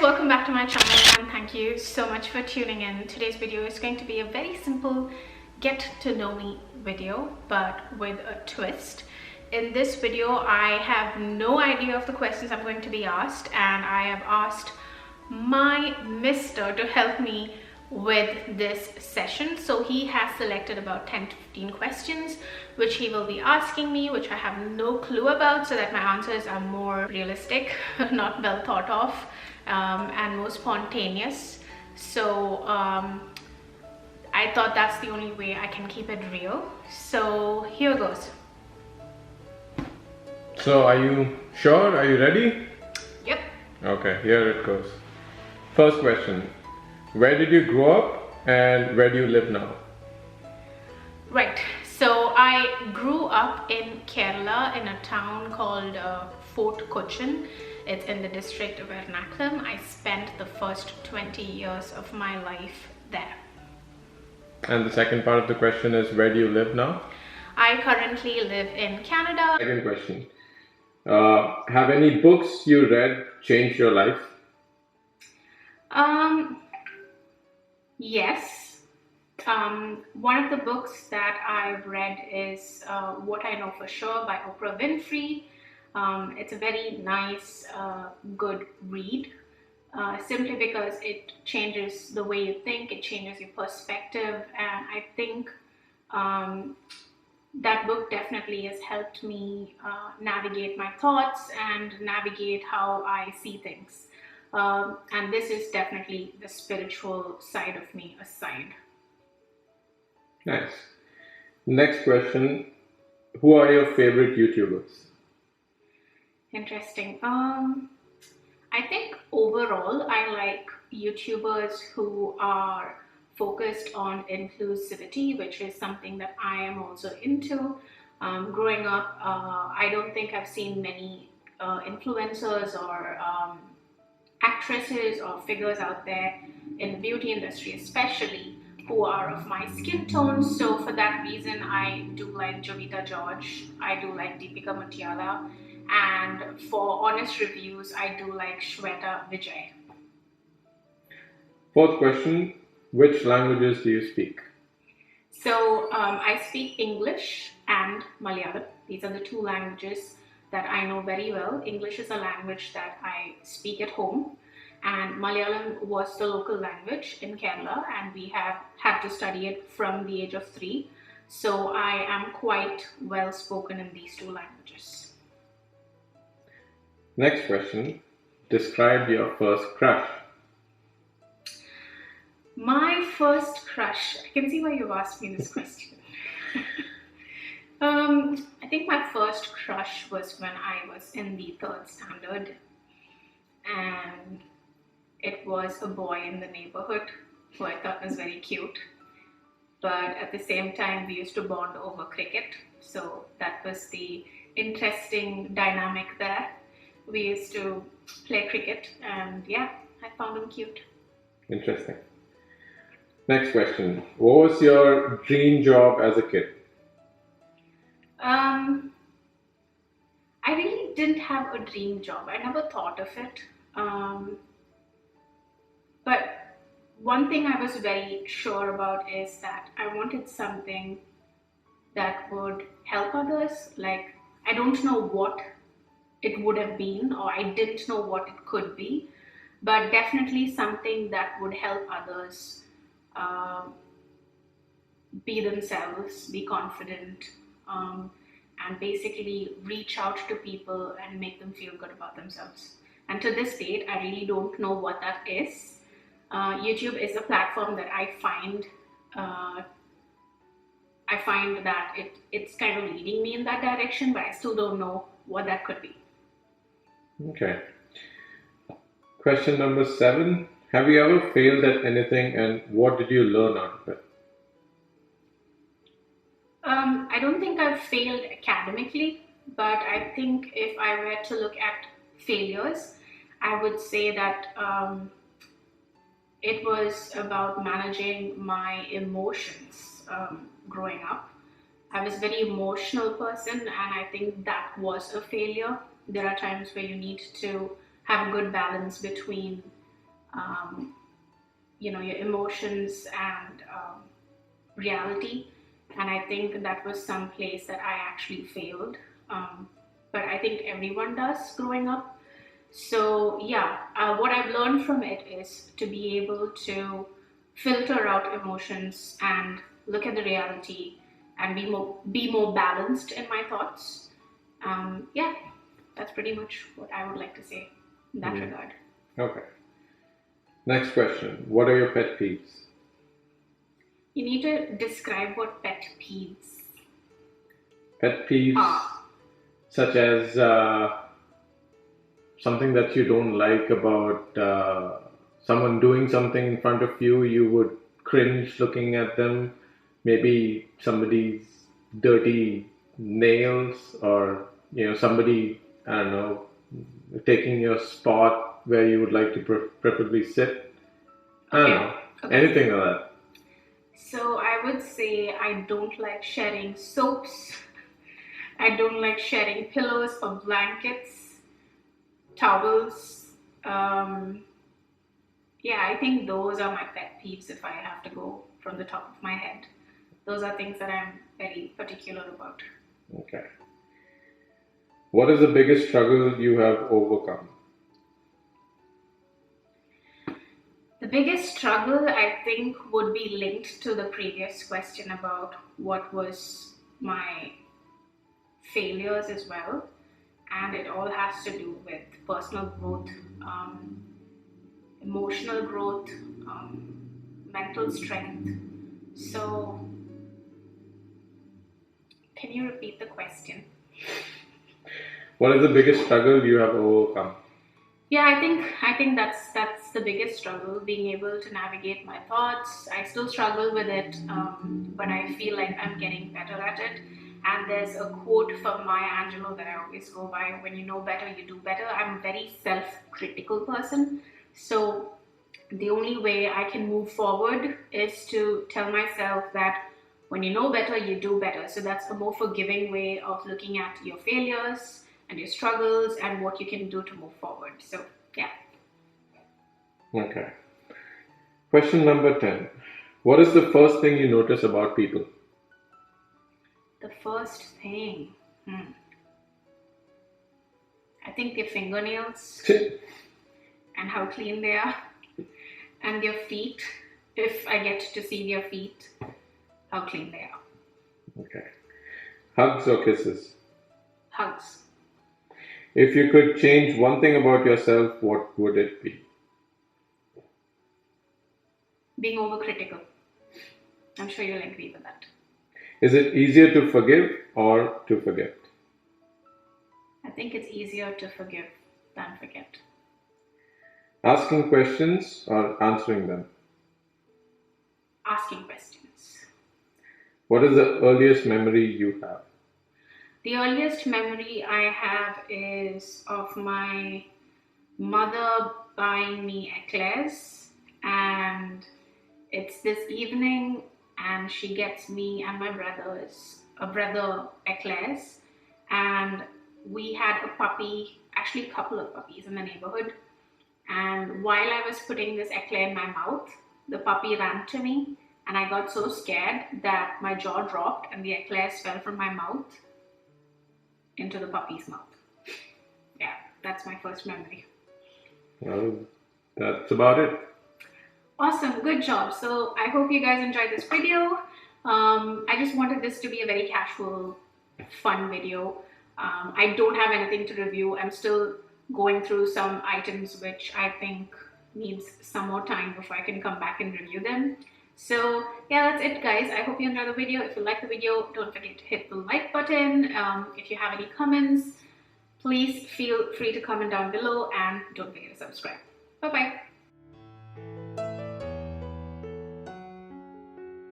welcome back to my channel and thank you so much for tuning in. Today's video is going to be a very simple get to know me video, but with a twist. In this video, I have no idea of the questions I'm going to be asked, and I have asked my mister to help me with this session. So he has selected about 10 to 15 questions which he will be asking me, which I have no clue about, so that my answers are more realistic, not well thought of, and more spontaneous. So I thought that's the only way I can keep it real. So here goes. So are you sure? Are you ready? Yep. Okay, here it goes. First question. Where did you grow up and where do you live now? Right, so I grew up in Kerala in a town called Fort Cochin. It's in the district of Ernakulam. I spent the first 20 years of my life there. And the second part of the question is, where do you live now? I currently live in Canada. Second question. Have any books you read changed your life? Yes. One of the books that I've read is What I Know For Sure by Oprah Winfrey. It's a very nice, good read, simply because it changes the way you think, it changes your perspective, and I think that book definitely has helped me navigate my thoughts and navigate how I see things. And this is definitely the spiritual side of me aside. Nice. Next question. Who are your favorite YouTubers? Interesting. I think overall I like YouTubers who are focused on inclusivity, which is something that I am also into. Growing up, I don't think I've seen many influencers or actresses or figures out there in the beauty industry especially who are of my skin tone. So for that reason, I do like Jovita George, I do like Deepika Mutiala, and for honest reviews, I do like Shweta Vijay. Fourth question. Which languages do you speak? So I speak English and Malayalam. These are the two languages that I know very well. English is a language that I speak at home, and Malayalam was the local language in Kerala, and we have had to study it from the age of 3. So I am quite well spoken in these two languages. Next question. Describe your first crush. My first crush, I can see why you've asked me this question. I think my first crush was when I was in the 3rd standard, and it was a boy in the neighborhood who I thought was very cute. But at the same time, we used to bond over cricket, so that was the interesting dynamic there. We used to play cricket, and yeah, I found him cute. Interesting. Next question. What was your dream job as a kid? I really didn't have a dream job. I never thought of it. But one thing I was very sure about is that I wanted something that would help others. Like, I don't know what it would have been, or I didn't know what it could be, but definitely something that would help others be themselves, be confident, and basically reach out to people and make them feel good about themselves. And to this date, I really don't know what that is. YouTube is a platform that I find that it's kind of leading me in that direction, but I still don't know what that could be. Okay. Question number 7. Have you ever failed at anything, and what did you learn out of it? I don't think I've failed academically, but I think if I were to look at failures, I would say that it was about managing my emotions growing up. I was a very emotional person, and I think that was a failure. There are times where you need to have a good balance between um, your emotions and reality. And I think that was some place that I actually failed. But I think everyone does growing up. So yeah, what I've learned from it is to be able to filter out emotions and look at the reality and be more balanced in my thoughts. Yeah, that's pretty much what I would like to say in that regard. Okay. Next question. What are your pet peeves? You need to describe what pet peeves Pet peeves are. such as something that you don't like about someone doing something in front of you, you would cringe looking at them. Maybe somebody's dirty nails, or somebody, I don't know, taking your spot where you would like to preferably sit. I don't Okay. know, Okay. anything like that. So I would say I don't like sharing soaps. I don't like sharing pillows or blankets, towels. Yeah, I think those are my pet peeves if I have to go from the top of my head. Those are things that I'm very particular about. Okay. What is the biggest struggle you have overcome? The biggest struggle, I think, would be linked to the previous question about what was my failures as well. And it all has to do with personal growth, emotional growth, mental strength. So, can you repeat the question? What is the biggest struggle you have overcome? Yeah, I think that's the biggest struggle, being able to navigate my thoughts. I still struggle with it, but I feel like I'm getting better at it. And there's a quote from Maya Angelou that I always go by: "When you know better, you do better." I'm a very self-critical person, so the only way I can move forward is to tell myself that when you know better, you do better. So that's a more forgiving way of looking at your failures and your struggles and what you can do to move forward. So, yeah. Okay. Question number 10. What is the first thing you notice about people? The first thing, I think their fingernails and how clean they are, and their feet, if I get to see their feet, how clean they are. Okay. Hugs or kisses? Hugs. If you could change one thing about yourself, what would it be? Being overcritical. I'm sure you'll agree with that. Is it easier to forgive or to forget? I think it's easier to forgive than forget. Asking questions or answering them? Asking questions. What is the earliest memory you have? The earliest memory I have is of my mother buying me eclairs, and it's this evening, and she gets me and my brother eclairs, and we had a puppy, actually a couple of puppies in the neighborhood, and while I was putting this eclair in my mouth, the puppy ran to me, and I got so scared that my jaw dropped and the eclairs fell from my mouth into the puppy's mouth. Yeah, that's my first memory. Well, that's about it. Awesome, good job. So I hope you guys enjoyed this video. I just wanted this to be a very casual, fun video. I don't have anything to review. I'm still going through some items which I think needs some more time before I can come back and review them. So yeah, that's it guys. I hope you enjoyed the video. If you like the video, don't forget to hit the like button. If you have any comments, please feel free to comment down below, and don't forget to subscribe. Bye bye.